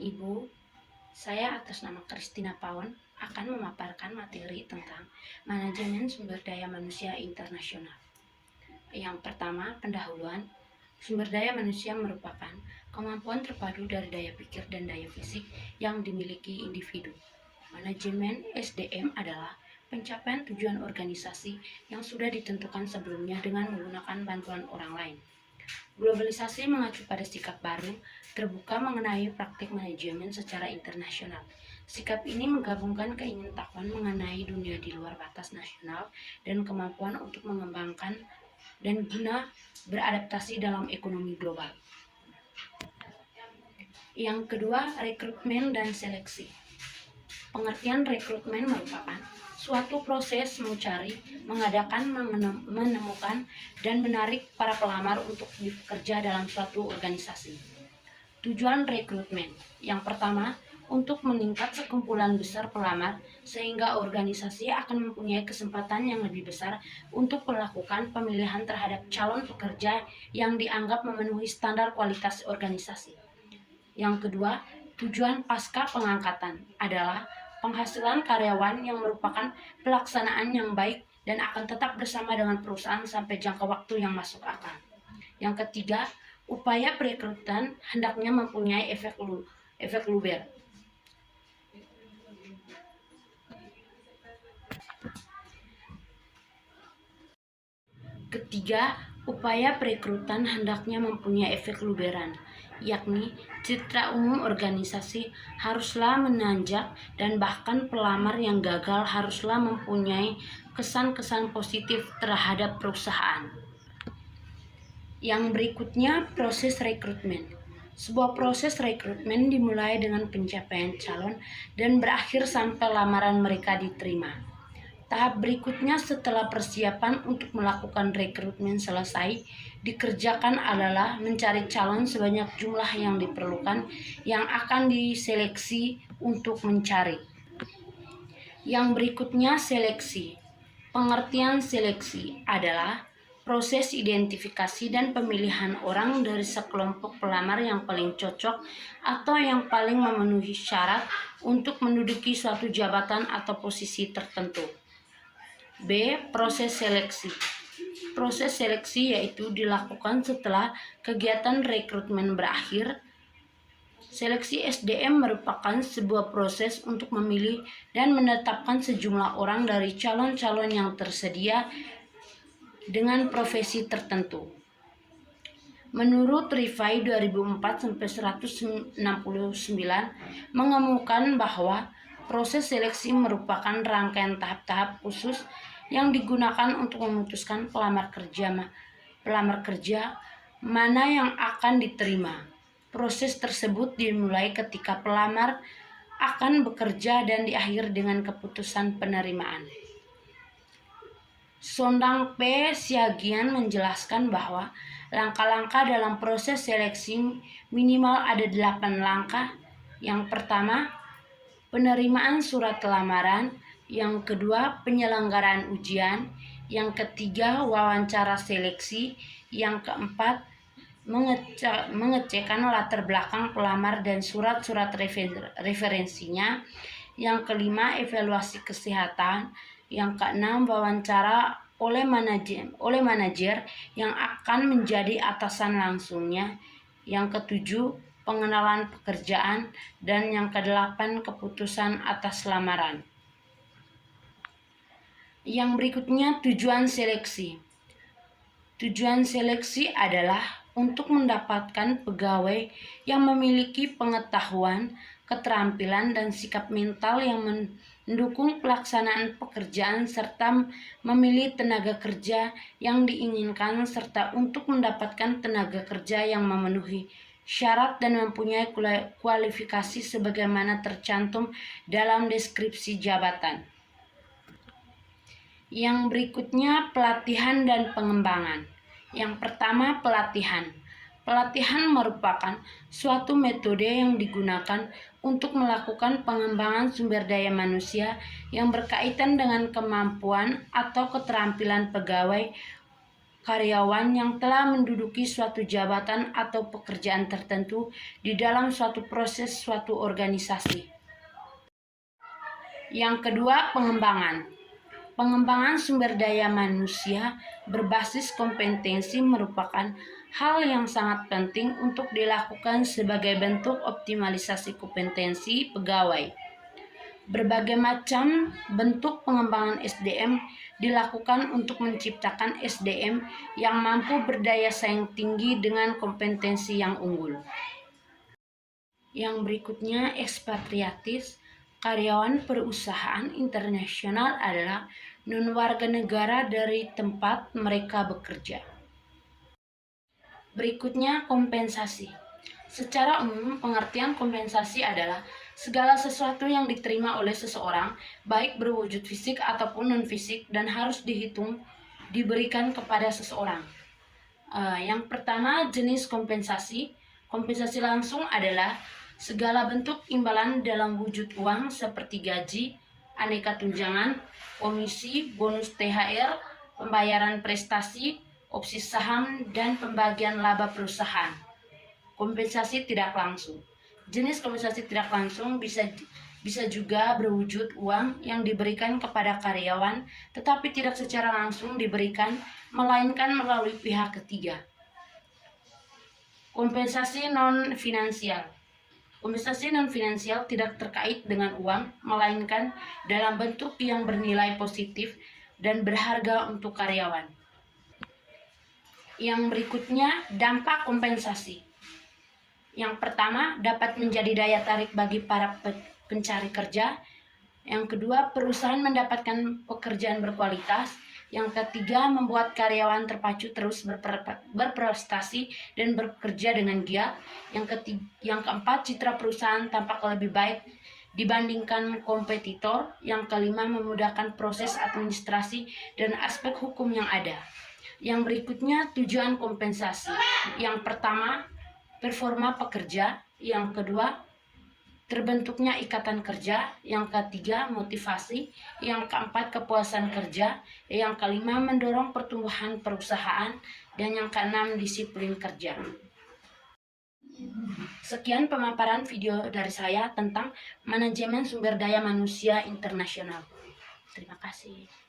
Ibu, saya atas nama Christina Pawon akan memaparkan materi tentang manajemen sumber daya manusia internasional. Yang pertama, pendahuluan. Sumber daya manusia merupakan kemampuan terpadu dari daya pikir dan daya fisik yang dimiliki individu. Manajemen SDM adalah pencapaian tujuan organisasi yang sudah ditentukan sebelumnya dengan menggunakan bantuan orang lain. Globalisasi mengacu pada sikap baru, terbuka mengenai praktik manajemen secara internasional. Sikap ini menggabungkan keingintahuan mengenai dunia di luar batas nasional dan kemampuan untuk mengembangkan dan guna beradaptasi dalam ekonomi global. Yang kedua, rekrutmen dan seleksi. Pengertian rekrutmen merupakan suatu proses mencari, mengadakan, menemukan, dan menarik para pelamar untuk bekerja dalam suatu organisasi. Tujuan rekrutmen yang pertama, untuk meningkat sekumpulan besar pelamar sehingga organisasi akan mempunyai kesempatan yang lebih besar untuk melakukan pemilihan terhadap calon pekerja yang dianggap memenuhi standar kualitas organisasi. Yang kedua, tujuan pasca pengangkatan adalah penghasilan karyawan yang merupakan pelaksanaan yang baik dan akan tetap bersama dengan perusahaan sampai jangka waktu yang masuk akal. Yang ketiga, upaya perekrutan hendaknya mempunyai efek luber. Ketiga, upaya perekrutan hendaknya mempunyai efek luberan, yakni citra umum organisasi haruslah menanjak dan bahkan pelamar yang gagal haruslah mempunyai kesan-kesan positif terhadap perusahaan. Yang berikutnya, proses rekrutmen. Sebuah proses rekrutmen dimulai dengan pencapaian calon dan berakhir sampai lamaran mereka diterima. Tahap berikutnya setelah persiapan untuk melakukan rekrutmen selesai dikerjakan adalah mencari calon sebanyak jumlah yang diperlukan yang akan diseleksi untuk mencari. Yang berikutnya, seleksi. Pengertian seleksi adalah proses identifikasi dan pemilihan orang dari sekelompok pelamar yang paling cocok atau yang paling memenuhi syarat untuk menduduki suatu jabatan atau posisi tertentu. B. Proses seleksi. Proses seleksi yaitu dilakukan setelah kegiatan rekrutmen berakhir. Seleksi SDM merupakan sebuah proses untuk memilih dan menetapkan sejumlah orang dari calon-calon yang tersedia dengan profesi tertentu. Menurut Rifai 2004-169 mengemukakan bahwa proses seleksi merupakan rangkaian tahap-tahap khusus yang digunakan untuk memutuskan pelamar kerja mana yang akan diterima. Proses tersebut dimulai ketika pelamar akan bekerja dan diakhiri dengan keputusan penerimaan. Sondang P. Siagian menjelaskan bahwa langkah-langkah dalam proses seleksi minimal ada 8 langkah. Yang pertama, penerimaan surat lamaran. Yang kedua, penyelenggaraan ujian. Yang ketiga, wawancara seleksi. Yang keempat, mengecekkan latar belakang pelamar dan surat-surat referensinya. Yang kelima, evaluasi kesehatan. Yang keenam, wawancara oleh manajer yang akan menjadi atasan langsungnya. Yang ketujuh, pengenalan pekerjaan. Dan yang kedelapan, keputusan atas lamaran. Yang berikutnya, tujuan seleksi. Tujuan seleksi adalah untuk mendapatkan pegawai yang memiliki pengetahuan, keterampilan, dan sikap mental yang mendukung pelaksanaan pekerjaan serta memilih tenaga kerja yang diinginkan serta untuk mendapatkan tenaga kerja yang memenuhi syarat dan mempunyai kualifikasi sebagaimana tercantum dalam deskripsi jabatan. Yang berikutnya, pelatihan dan pengembangan. Yang pertama, pelatihan. Pelatihan merupakan suatu metode yang digunakan untuk melakukan pengembangan sumber daya manusia yang berkaitan dengan kemampuan atau keterampilan pegawai karyawan yang telah menduduki suatu jabatan atau pekerjaan tertentu di dalam suatu proses suatu organisasi. Yang kedua, pengembangan. Pengembangan sumber daya manusia berbasis kompetensi merupakan hal yang sangat penting untuk dilakukan sebagai bentuk optimalisasi kompetensi pegawai. Berbagai macam bentuk pengembangan SDM dilakukan untuk menciptakan SDM yang mampu berdaya saing tinggi dengan kompetensi yang unggul. Yang berikutnya, ekspatriatis. Karyawan perusahaan internasional adalah non-warga negara dari tempat mereka bekerja. Berikutnya, kompensasi. Secara umum, pengertian kompensasi adalah segala sesuatu yang diterima oleh seseorang, baik berwujud fisik ataupun non-fisik, dan harus diberikan kepada seseorang. Yang pertama, jenis kompensasi. Kompensasi langsung adalah segala bentuk imbalan dalam wujud uang seperti gaji, aneka tunjangan, komisi, bonus THR, pembayaran prestasi, opsi saham, dan pembagian laba perusahaan. Kompensasi tidak langsung. Jenis kompensasi tidak langsung bisa juga berwujud uang yang diberikan kepada karyawan, tetapi tidak secara langsung diberikan, melainkan melalui pihak ketiga. Kompensasi non-finansial. Kompensasi non-finansial tidak terkait dengan uang, melainkan dalam bentuk yang bernilai positif dan berharga untuk karyawan. Yang berikutnya, dampak kompensasi. Yang pertama, dapat menjadi daya tarik bagi para pencari kerja. Yang kedua, perusahaan mendapatkan pekerjaan berkualitas. Yang ketiga, membuat karyawan terpacu terus berprestasi dan bekerja dengan giat. Yang keempat, citra perusahaan tampak lebih baik dibandingkan kompetitor. Yang kelima, memudahkan proses administrasi dan aspek hukum yang ada. Yang berikutnya, tujuan kompensasi. Yang pertama, performa pekerja. Yang kedua, terbentuknya ikatan kerja. Yang ketiga, motivasi. Yang keempat, kepuasan kerja. Yang kelima, mendorong pertumbuhan perusahaan. Dan yang keenam, disiplin kerja. Sekian pemaparan video dari saya tentang manajemen sumber daya manusia internasional. Terima kasih.